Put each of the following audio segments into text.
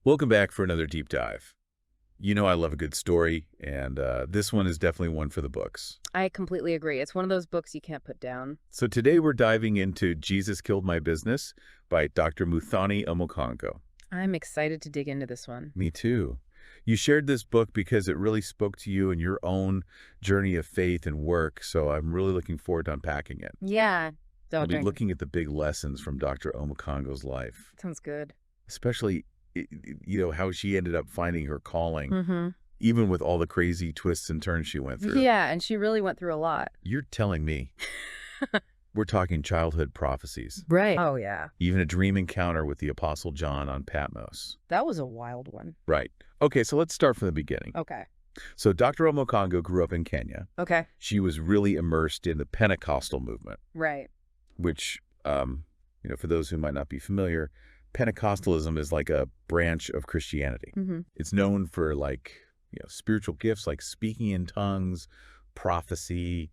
Welcome back for another deep dive. You know I love a good story, and this one is definitely one for the books. I completely agree. It's one of those books you can't put down. So today we're diving into Jesus Killed My Business by Dr. Muthoni Omukhango. I'm excited to dig into this one. Me too. You shared this book because it really spoke to you in your own journey of faith and work, so I'm really looking forward to unpacking it. Yeah. I'll be looking at the big lessons from Dr. Omukhango's life, Sounds good. especially how she ended up finding her calling, Mm-hmm. even with all the crazy twists and turns she went through. Yeah, and she really went through a lot. You're telling me. We're talking childhood prophecies, Right. Oh, yeah. even a dream encounter with the Apostle John on Patmos. That was a wild one. Right. Okay, so let's start from the beginning. Okay. So Dr. Omukhango grew up in Kenya. Okay. She was really immersed in the Pentecostal movement, Right. which, for those who might not be familiar, Pentecostalism is like a branch of Christianity. Mm-hmm. It's known for spiritual gifts like speaking in tongues, prophecy,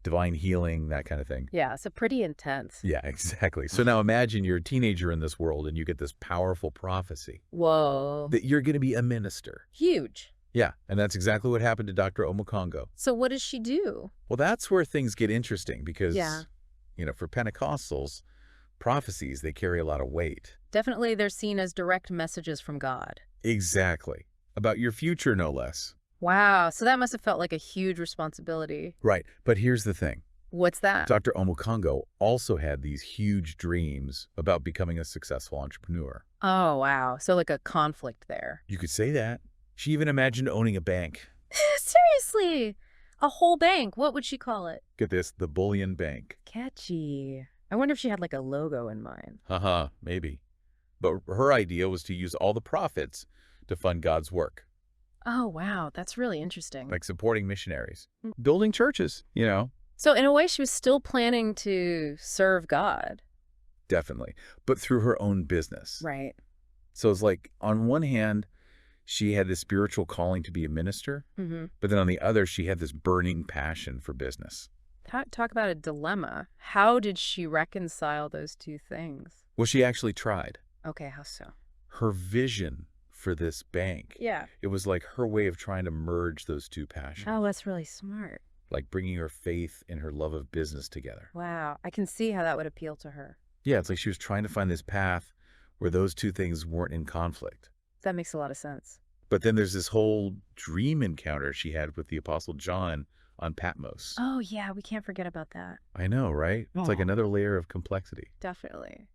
divine healing, that kind of thing. Yeah, so pretty intense. Yeah, exactly. So now imagine you're a teenager in this world and you get this powerful prophecy Whoa. that you're going to be a minister. Huge. Yeah, and that's exactly what happened to Dr. Omukhango. So what does she do? Well, that's where things get interesting because, Yeah. For Pentecostals, prophecies, they carry a lot of weight. Definitely they're seen as direct messages from God. Exactly. About your future, no less. Wow, so that must have felt like a huge responsibility. Right. But here's the thing. What's that? Dr. Omukhango also had these huge dreams about becoming a successful entrepreneur. Oh, wow. So like a conflict there. You could say that. She even imagined owning a bank. Seriously? A whole bank? What would she call it? Get this, the Bullion Bank. Catchy. I wonder if she had like a logo in mind. Haha, maybe. But her idea was to use all the profits to fund God's work, Oh, wow. That's really interesting. like supporting missionaries, building churches, So in a way, she was still planning to serve God. definitely, but through her own business. Right. So it's like, on one hand, she had this spiritual calling to be a minister, Mm-hmm. but then on the other, she had this burning passion for business. Talk about a dilemma. How did she reconcile those two things? Well, she actually tried. Okay, how so? Her vision for this bank, Yeah. it was like her way of trying to merge those two passions, Oh, that's really smart. like bringing her faith and her love of business together. Wow. I can see how that would appeal to her. Yeah, it's like she was trying to find this path where those two things weren't in conflict. That makes a lot of sense. But then there's this whole dream encounter she had with the Apostle John on Patmos. Oh, yeah. We can't forget about that. I know, right? It's like Oh. another layer of complexity. Definitely.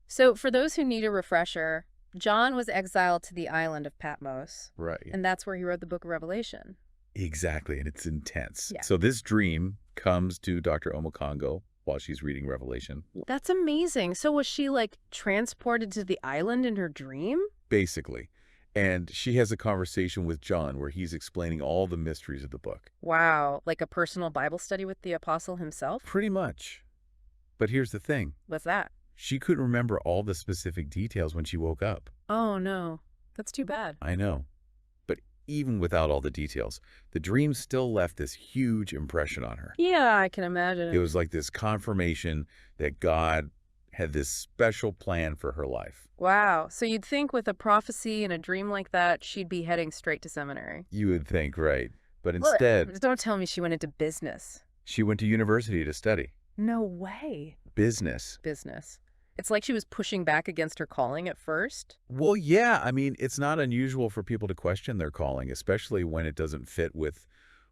So for those who need a refresher, John was exiled to the island of Patmos, Right. and that's where he wrote the book of Revelation. Exactly, and it's intense. Yeah. So this dream comes to Dr. Omukhango while she's reading Revelation. That's amazing. So was she like transported to the island in her dream? Basically. And she has a conversation with John where he's explaining all the mysteries of the book. Wow, like a personal Bible study with the apostle himself? Pretty much. But here's the thing. What's that? She couldn't remember all the specific details when she woke up. Oh, no. That's too bad. I know. But even without all the details, the dream still left this huge impression on her. Yeah, I can imagine. It was like this confirmation that God had this special plan for her life. Wow. So you'd think with a prophecy and a dream like that, she'd be heading straight to seminary. You would think, right? But Well, instead, don't tell me she went into business. she went to university to study No way. business. Business. It's like she was pushing back against her calling at first. Well, yeah, I mean, it's not unusual for people to question their calling, especially when it doesn't fit with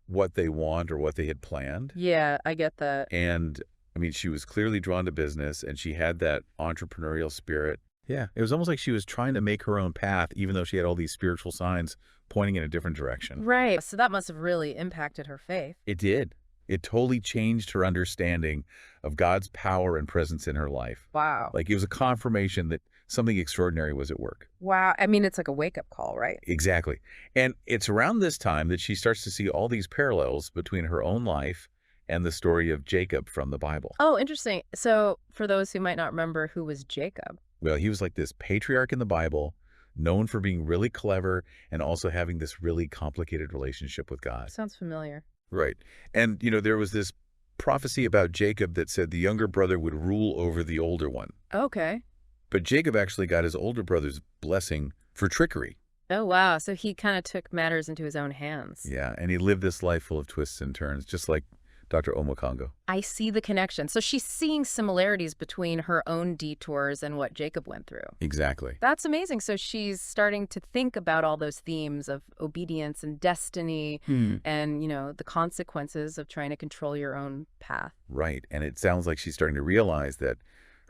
what they want or what they had planned. Yeah, I get that. And I mean, she was clearly drawn to business and she had that entrepreneurial spirit. Yeah, it was almost like she was trying to make her own path, even though she had all these spiritual signs pointing in a different direction. Right. So that must have really impacted her faith. It did. It totally changed her understanding of God's power and presence in her life. Wow. Like, it was a confirmation that something extraordinary was at work. Wow. I mean, it's like a wake-up call, right? Exactly. And it's around this time that she starts to see all these parallels between her own life and the story of Jacob from the Bible. Oh, interesting. So for those who might not remember, who was Jacob? Well, he was like this patriarch in the Bible, known for being really clever and also having this really complicated relationship with God. Sounds familiar. Right. And, there was this prophecy about Jacob that said the younger brother would rule over the older one. Okay. But Jacob actually got his older brother's blessing for trickery. Oh, wow. So he kind of took matters into his own hands. Yeah, and he lived this life full of twists and turns, just like Dr. Omukhango. I see the connection. So she's seeing similarities between her own detours and what Jacob went through. Exactly. That's amazing. So she's starting to think about all those themes of obedience and destiny and, the consequences of trying to control your own path. Right, and it sounds like she's starting to realize that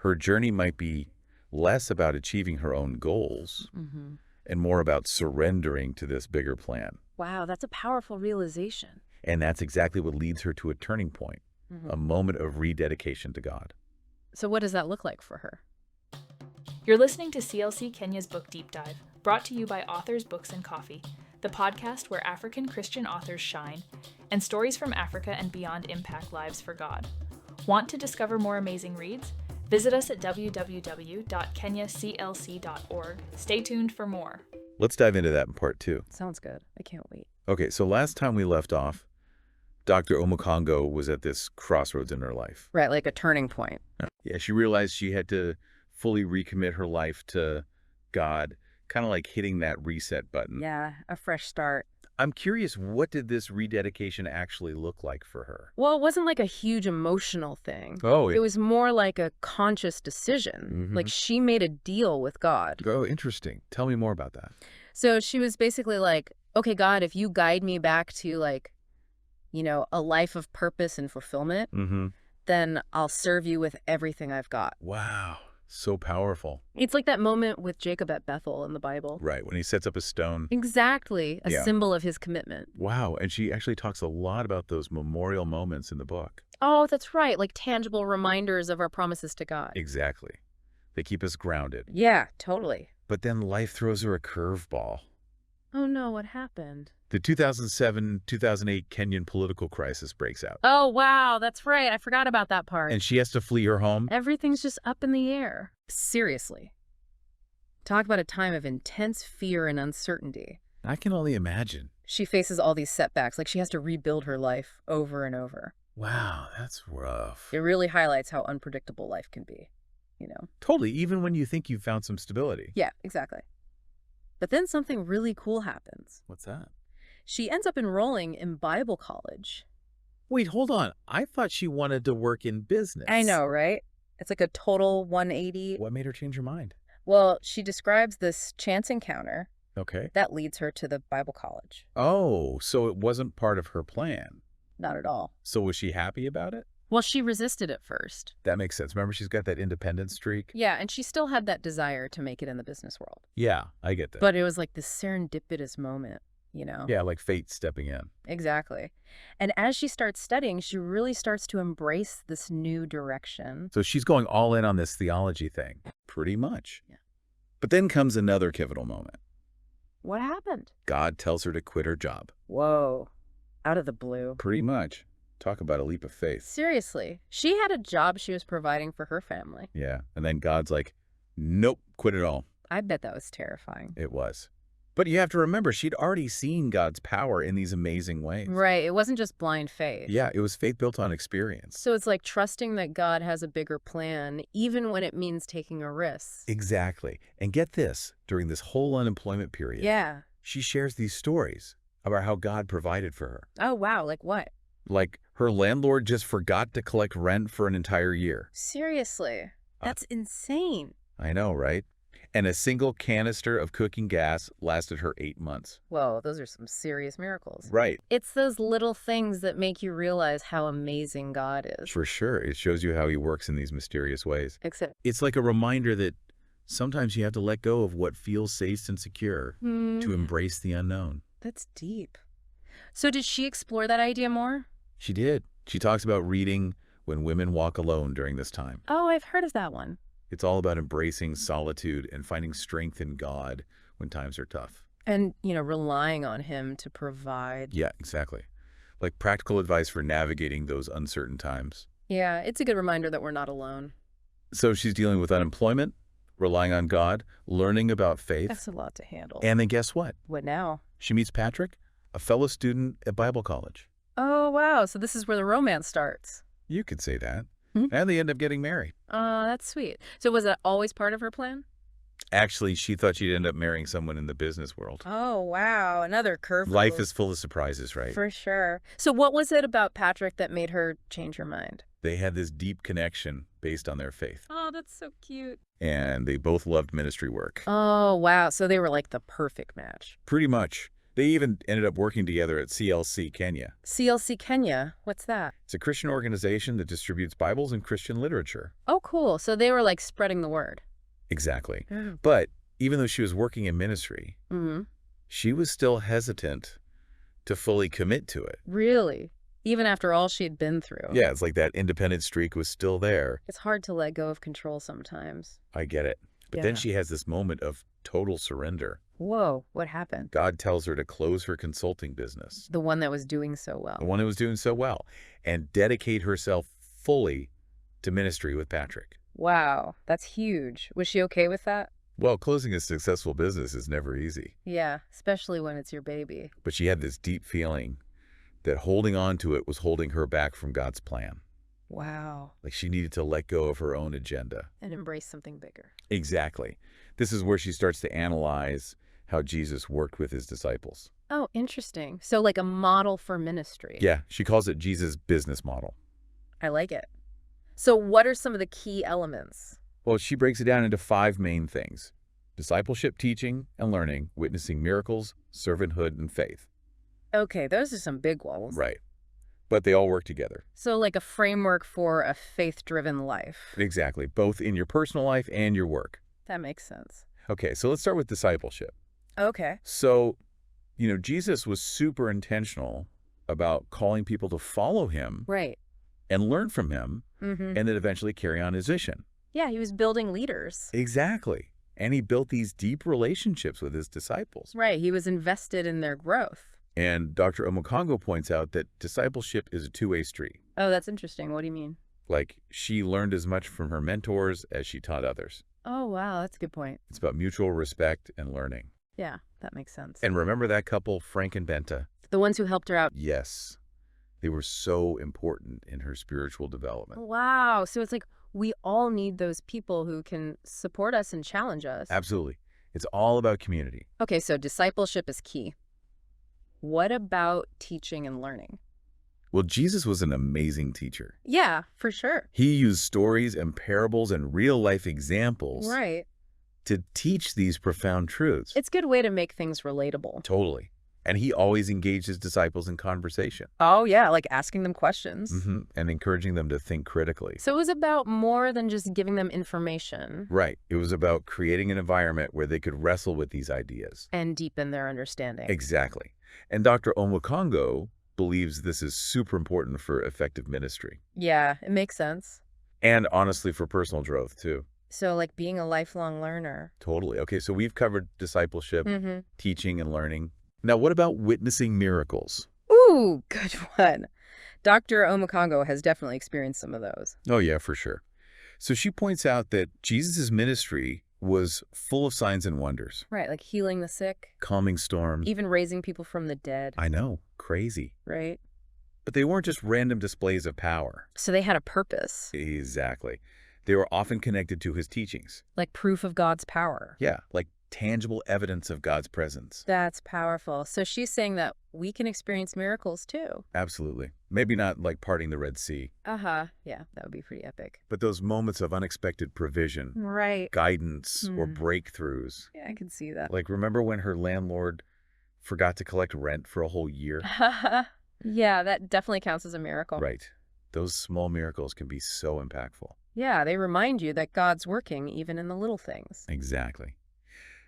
her journey might be less about achieving her own goals and more about surrendering to this bigger plan. Wow, that's a powerful realization. And that's exactly what leads her to a turning point, a moment of rededication to God. So what does that look like for her? You're listening to CLC Kenya's Book Deep Dive, brought to you by Authors, Books, and Coffee, the podcast where African Christian authors shine, and stories from Africa and beyond impact lives for God. Want to discover more amazing reads? Visit us at www.kenyaclc.org. Stay tuned for more. Let's dive into that in part 2. Sounds good. I can't wait. Okay, so last time we left off, Dr. Omukhango was at this crossroads in her life. Right, like a turning point. Yeah, she realized she had to fully recommit her life to God, kind of like hitting that reset button. Yeah, a fresh start. I'm curious, what did this rededication actually look like for her? Well, it wasn't like a huge emotional thing. Oh, It was more like a conscious decision. Like she made a deal with God. Oh, interesting. Tell me more about that. So she was basically like, okay, God, if you guide me back to a life of purpose and fulfillment, then I'll serve you with everything I've got. Wow. So powerful. It's like that moment with Jacob at Bethel in the Bible. Right, when he sets up a stone. Exactly. A symbol of his commitment. Wow, and she actually talks a lot about those memorial moments in the book. Oh, that's right. Like tangible reminders of our promises to God. Exactly. They keep us grounded. Yeah, totally. But then life throws her a curveball. Oh no, what happened? The 2007-2008 Kenyan political crisis breaks out. Oh, wow, that's right. I forgot about that part. And she has to flee her home. Everything's just up in the air. Seriously. Talk about a time of intense fear and uncertainty. I can only imagine. She faces all these setbacks, like she has to rebuild her life over and over. Wow, that's rough. It really highlights how unpredictable life can be, Totally, even when you think you've found some stability. Yeah, exactly. But then something really cool happens. What's that? She ends up enrolling in Bible college. Wait, hold on. I thought she wanted to work in business. I know, right? It's like a total 180. What made her change her mind? Well, she describes this chance encounter Okay. that leads her to the Bible college. Oh, so it wasn't part of her plan. Not at all. So was she happy about it? Well, she resisted at first. That makes sense. Remember, she's got that independent streak? Yeah, and she still had that desire to make it in the business world. Yeah, I get that. But it was like this serendipitous moment, Yeah, like fate stepping in. Exactly. And as she starts studying, she really starts to embrace this new direction. So she's going all in on this theology thing. Pretty much. Yeah. But then comes another pivotal moment. What happened? God tells her to quit her job. Whoa. Out of the blue. Pretty much. Talk about a leap of faith. Seriously. She had a job she was providing for her family. Yeah. And then God's like, nope, quit it all. I bet that was terrifying. It was. But you have to remember, she'd already seen God's power in these amazing ways. Right. It wasn't just blind faith. Yeah, it was faith built on experience. So it's like trusting that God has a bigger plan, even when it means taking a risk. Exactly. And get this, during this whole unemployment period, Yeah. she shares these stories about how God provided for her. Oh, wow. Like what? Like her landlord just forgot to collect rent for an entire year. Seriously. That's insane. I know, right? And a single canister of cooking gas lasted her 8 months. Whoa, those are some serious miracles. Right. It's those little things that make you realize how amazing God is. For sure. It shows you how he works in these mysterious ways. Except, It's like a reminder that sometimes you have to let go of what feels safe and secure to embrace the unknown. That's deep. So did she explore that idea more? She did. She talks about reading When Women Walk Alone during this time. Oh, I've heard of that one. It's all about embracing solitude and finding strength in God when times are tough. And, relying on him to provide. Yeah, exactly. Like practical advice for navigating those uncertain times. Yeah, it's a good reminder that we're not alone. So she's dealing with unemployment, relying on God, learning about faith. That's a lot to handle. And then guess what? What now? She meets Patrick, a fellow student at Bible college. Oh, wow. So this is where the romance starts. You could say that. And they end up getting married. That's sweet. So was that always part of her plan? Actually, she thought she'd end up marrying someone in the business world. Oh, wow. Another curve. Life is full of surprises, right? For sure. So what was it about Patrick that made her change her mind? They had this deep connection based on their faith. Oh, that's so cute. And they both loved ministry work. Oh, wow. So they were like the perfect match. Pretty much. They even ended up working together at CLC Kenya. CLC Kenya? What's that? It's a Christian organization that distributes Bibles and Christian literature. Oh, cool. So they were like spreading the word. Exactly. Mm. But even though she was working in ministry, Mm-hmm. she was still hesitant to fully commit to it. Really? Even after all she'd been through? Yeah, it's like that independent streak was still there. It's hard to let go of control sometimes. I get it. But then she has this moment of total surrender. Whoa, what happened? God tells her to close her consulting business, The one that was doing so well. the one that was doing so well, and dedicate herself fully to ministry with Patrick. Wow, that's huge. Was she okay with that? Well, closing a successful business is never easy. Yeah, especially when it's your baby. But she had this deep feeling that holding on to it was holding her back from God's plan. Wow. Like she needed to let go of her own agenda. And embrace something bigger. Exactly. This is where she starts to analyze how Jesus worked with his disciples. Oh, interesting. So like a model for ministry. Yeah, she calls it Jesus' business model. I like it. So what are some of the key elements? Well, she breaks it down into 5 main things: discipleship, teaching and learning, witnessing miracles, servanthood, and faith. Okay, those are some big ones. Right. But they all work together. So like a framework for a faith-driven life. Exactly, both in your personal life and your work. That makes sense. Okay, so let's start with discipleship. Okay. So, Jesus was super intentional about calling people to follow him Right. and learn from him, Mm-hmm. and then eventually carry on his vision. Yeah, he was building leaders. Exactly. And he built these deep relationships with his disciples. Right, he was invested in their growth. And Dr. Omukhango points out that discipleship is a two-way street. Oh, that's interesting. What do you mean? Like, she learned as much from her mentors as she taught others. Oh, wow, that's a good point. It's about mutual respect and learning. Yeah, that makes sense. And remember that couple, Frank and Benta? The ones who helped her out. Yes. They were so important in her spiritual development. Wow, so it's like we all need those people who can support us and challenge us. Absolutely. It's all about community. Okay, so discipleship is key. What about teaching and learning? Well, Jesus was an amazing teacher. Yeah, for sure. He used stories and parables and real-life examples Right. to teach these profound truths. It's a good way to make things relatable. Totally. And he always engaged his disciples in conversation. Oh, yeah, like asking them questions. And encouraging them to think critically. So it was about more than just giving them information. Right. It was about creating an environment where they could wrestle with these ideas. And deepen their understanding. Exactly. And Dr. Omukhango believes this is super important for effective ministry. Yeah, it makes sense. And honestly, for personal growth, too. So like being a lifelong learner. Totally. Okay, so we've covered discipleship, Mm-hmm. teaching, and learning. Now, what about witnessing miracles? Ooh, good one. Dr. Omukhango has definitely experienced some of those. Oh, yeah, for sure. So she points out that Jesus' ministry was full of signs and wonders. Right, like healing the sick, Calming storms. even raising people from the dead, I know, crazy. right? But they weren't just random displays of power. So they had a purpose, Exactly. They were often connected to his teachings. like proof of God's power. Yeah, like tangible evidence of God's presence. That's powerful. So she's saying that we can experience miracles too. Absolutely. Maybe not like parting the Red Sea, Uh-huh. Yeah, that would be pretty epic. but those moments of unexpected provision, Right. guidance, or Hmm. breakthroughs. Yeah, I can see that. Like, remember when her landlord forgot to collect rent for a whole year? Yeah, that definitely counts as a miracle. Right. Those small miracles can be so impactful. Yeah, they remind you that God's working even in the little things. Exactly.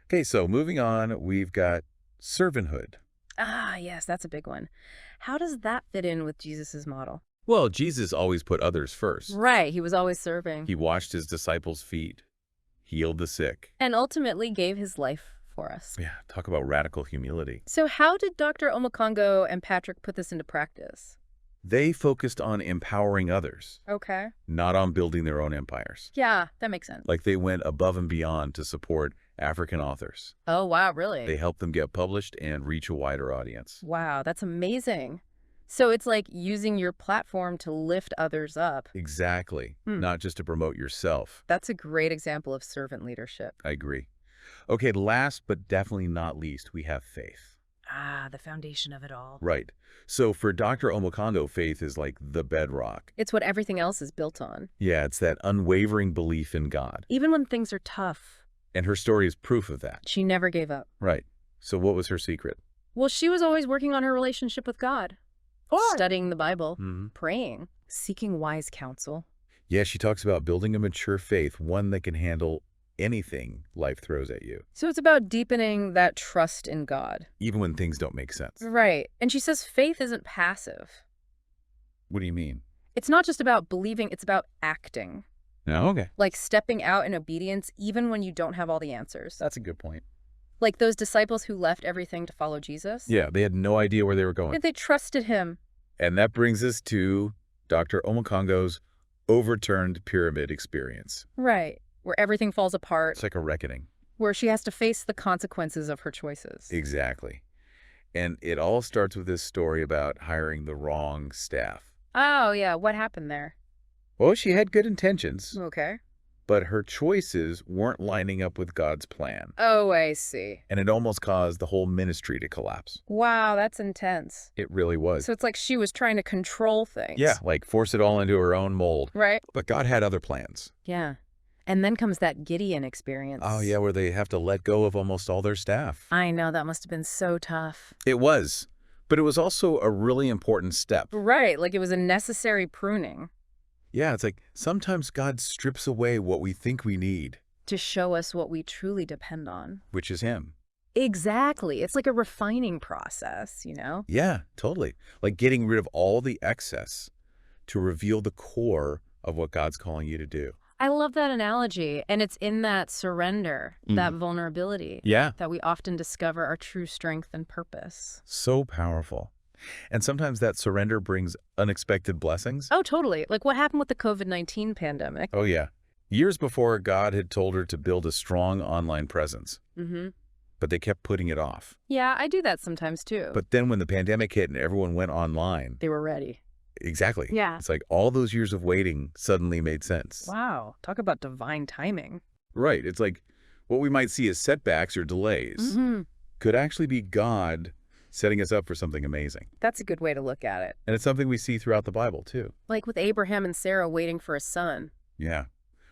Okay, so moving on, we've got servanthood. Ah, yes, that's a big one. How does that fit in with Jesus's model? Well, Jesus always put others first. Right, he was always serving. He washed his disciples' feet, healed the sick. And ultimately gave his life for us. Yeah, talk about radical humility. So how did Dr. Omukhango and Patrick put this into practice? They focused on empowering others, Okay. not on building their own empires. Yeah, that makes sense. Like they went above and beyond to support African authors. Oh, wow, really? They helped them get published and reach a wider audience. Wow, that's amazing. So it's like using your platform to lift others up. Exactly. Not just to promote yourself. That's a great example of servant leadership. I agree. Okay, last but definitely not least, we have faith. Ah, the foundation of it all. Right. So for Dr. Omukhango, faith is like the bedrock. It's what everything else is built on. Yeah, it's that unwavering belief in God. Even when things are tough. And her story is proof of that. She never gave up. Right. So what was her secret? Well, she was always working on her relationship with God. Studying the Bible, praying, seeking wise counsel. Yeah, she talks about building a mature faith, one that can handle anything life throws at you, So it's about deepening that trust in God. even when things don't make sense. Right. And she says faith isn't passive. What do you mean? It's not just about believing, it's about acting. No, okay. Like stepping out in obedience even when you don't have all the answers. That's a good point. Like those disciples who left everything to follow Jesus. Yeah, they had no idea where they were going. They trusted him. And that brings us to Dr. Omukhango's overturned pyramid experience. Right. Where everything falls apart. It's like a reckoning. Where she has to face the consequences of her choices. Exactly. And it all starts with this story about hiring the wrong staff. Oh, yeah. What happened there? Well, she had good intentions, Okay. but her choices weren't lining up with God's plan. Oh, I see. And it almost caused the whole ministry to collapse. Wow, that's intense. It really was. So it's like she was trying to control things. Yeah, like force it all into her own mold. Right? But God had other plans. Yeah. And then comes that Gideon experience. Oh, yeah, where they have to let go of almost all their staff. I know, that must have been so tough. It was. But it was also a really important step. Right, like it was a necessary pruning. Yeah, it's like sometimes God strips away what we think we need, To show us what we truly depend on. which is Him. Exactly. It's like a refining process, you know? Yeah, totally. Like getting rid of all the excess to reveal the core of what God's calling you to do. I love that analogy. And it's in that surrender, that vulnerability, Yeah. that we often discover our true strength and purpose. So powerful. And sometimes that surrender brings unexpected blessings. Oh, totally. Like what happened with the COVID-19 pandemic. Oh, yeah. Years before, God had told her to build a strong online presence, but they kept putting it off. Yeah, I do that sometimes too. But then when the pandemic hit and everyone went online, they were ready. exactly. Yeah. It's like all those years of waiting suddenly made sense. Wow. Talk about divine timing. Right. It's like what we might see as setbacks or delays could actually be God setting us up for something amazing. That's a good way to look at it. And it's something we see throughout the Bible, too. Like with Abraham and Sarah waiting for a son Yeah.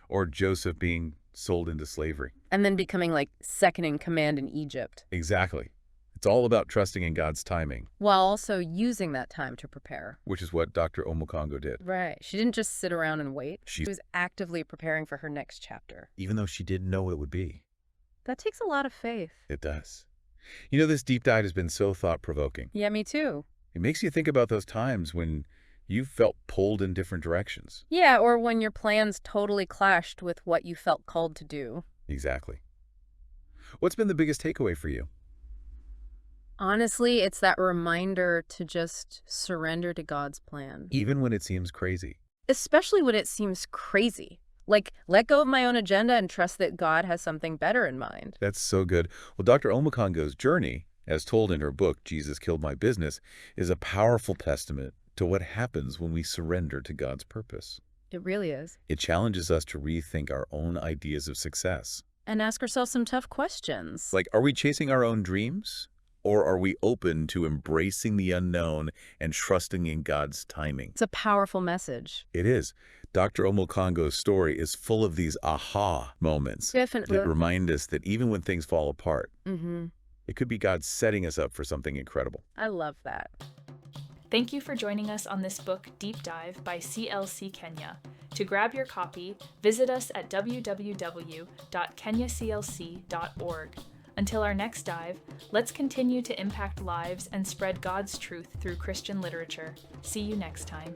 Or Joseph being sold into slavery. and then becoming like second in command in Egypt, Exactly. It's all about trusting in God's timing, while also using that time to prepare. which is what Dr. Omukhango did. Right. She didn't just sit around and wait. She- She was actively preparing for her next chapter. Even though she didn't know what it would be. That takes a lot of faith. It does. You know, this deep dive has been so thought-provoking. Yeah, me too. It makes you think about those times when you felt pulled in different directions. Yeah, or when your plans totally clashed with what you felt called to do. Exactly. What's been the biggest takeaway for you? Honestly, it's that reminder to just surrender to God's plan. Even when it seems crazy. Especially when it seems crazy. Like, let go of my own agenda and trust that God has something better in mind. That's so good. Well, Dr. Omukhango's journey, as told in her book, Jesus Killed My Business, is a powerful testament to what happens when we surrender to God's purpose. It really is. It challenges us to rethink our own ideas of success. And ask ourselves some tough questions. Like, are we chasing our own dreams? Or are we open to embracing the unknown and trusting in God's timing? It's a powerful message. It is. Dr. Omukhango's story is full of these aha moments Definitely. that remind us that even when things fall apart, it could be God setting us up for something incredible. I love that. Thank you for joining us on this book deep dive by CLC Kenya. To grab your copy, visit us at www.kenyaclc.org. Until our next dive, let's continue to impact lives and spread God's truth through Christian literature. See you next time.